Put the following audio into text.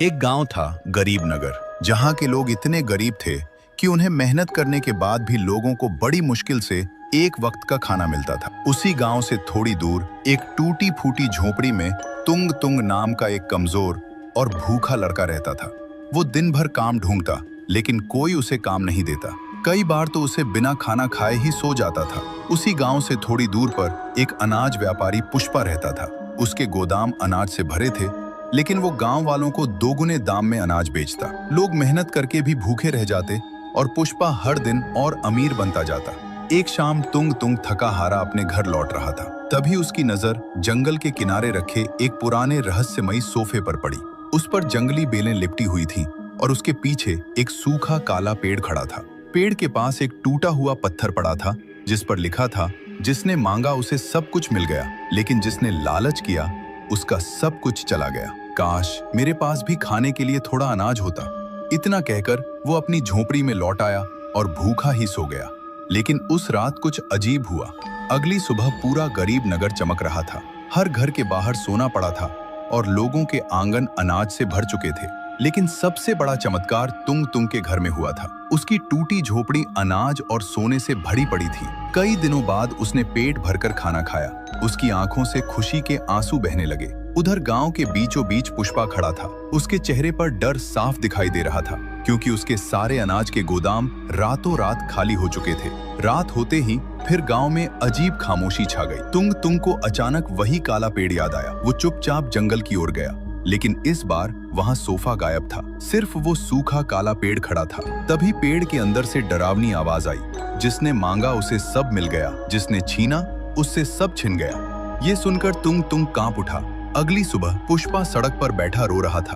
एक गांव था गरीब नगर, जहां के लोग इतने गरीब थे कि उन्हें मेहनत करने के बाद भी लोगों को बड़ी मुश्किल से एक वक्त का खाना मिलता था। उसी गांव से थोड़ी दूर एक टूटी फूटी झोपड़ी में तुंग तुंग नाम का एक कमजोर और भूखा लड़का रहता था। वो दिन भर काम ढूंढता, लेकिन कोई उसे काम नहीं देता। कई बार तो उसे बिना खाना खाए ही सो जाता था। उसी गांव से थोड़ी दूर पर एक अनाज व्यापारी पुष्पा रहता था। उसके गोदाम अनाज से भरे थे, लेकिन वो गांव वालों को दोगुने दाम में अनाज बेचता। लोग मेहनत करके भी भूखे रह जाते और पुष्पा हर दिन और अमीर बनता जाता। एक शाम तुंग तुंग थका हारा अपने घर लौट रहा था। तभी उसकी नजर जंगल के किनारे रखे एक पुराने रहस्यमयी सोफे पर पड़ी। उस पर जंगली बेलें लिपटी हुई थीं और उसके पीछे एक सूखा काला पेड़ खड़ा था। पेड़ के पास एक टूटा हुआ पत्थर पड़ा था, जिस पर लिखा था, जिसने मांगा उसे सब कुछ मिल गया, लेकिन जिसने लालच किया उसका सब कुछ चला गया। काश मेरे पास भी खाने के लिए थोड़ा अनाज होता। इतना कहकर वो अपनी झोपड़ी में लौट आया और भूखा ही सो गया। लेकिन उस रात कुछ अजीब हुआ। अगली सुबह पूरा गरीब नगर चमक रहा था। हर घर के बाहर सोना पड़ा था और लोगों के आंगन अनाज से भर चुके थे। लेकिन सबसे बड़ा चमत्कार तुंग तुंग के घर में हुआ था। उसकी टूटी झोपड़ी अनाज और सोने से भरी पड़ी थी। कई दिनों बाद उसने पेट भरकर खाना खाया। उसकी आंखों से खुशी के आंसू बहने लगे। उधर गांव के बीचों बीच पुष्पा खड़ा था। उसके चेहरे पर डर साफ दिखाई दे रहा था, क्योंकि उसके सारे अनाज के गोदाम रातों रात खाली हो चुके थे। रात होते ही फिर गांव में अजीब खामोशी छा गई। तुंग तुंग को अचानक वही काला पेड़ याद आया। वो चुपचाप जंगल की ओर गया, लेकिन इस बार वहां सोफा गायब था। सिर्फ वो सूखा काला पेड़ खड़ा था। तभी पेड़ के अंदर से डरावनी आवाज आई, जिसने मांगा उसे सब मिल गया, जिसने छीना उससे सब छिन गया। ये सुनकर तुंग तुंग कांप उठा। अगली सुबह पुष्पा सड़क पर बैठा रो रहा था।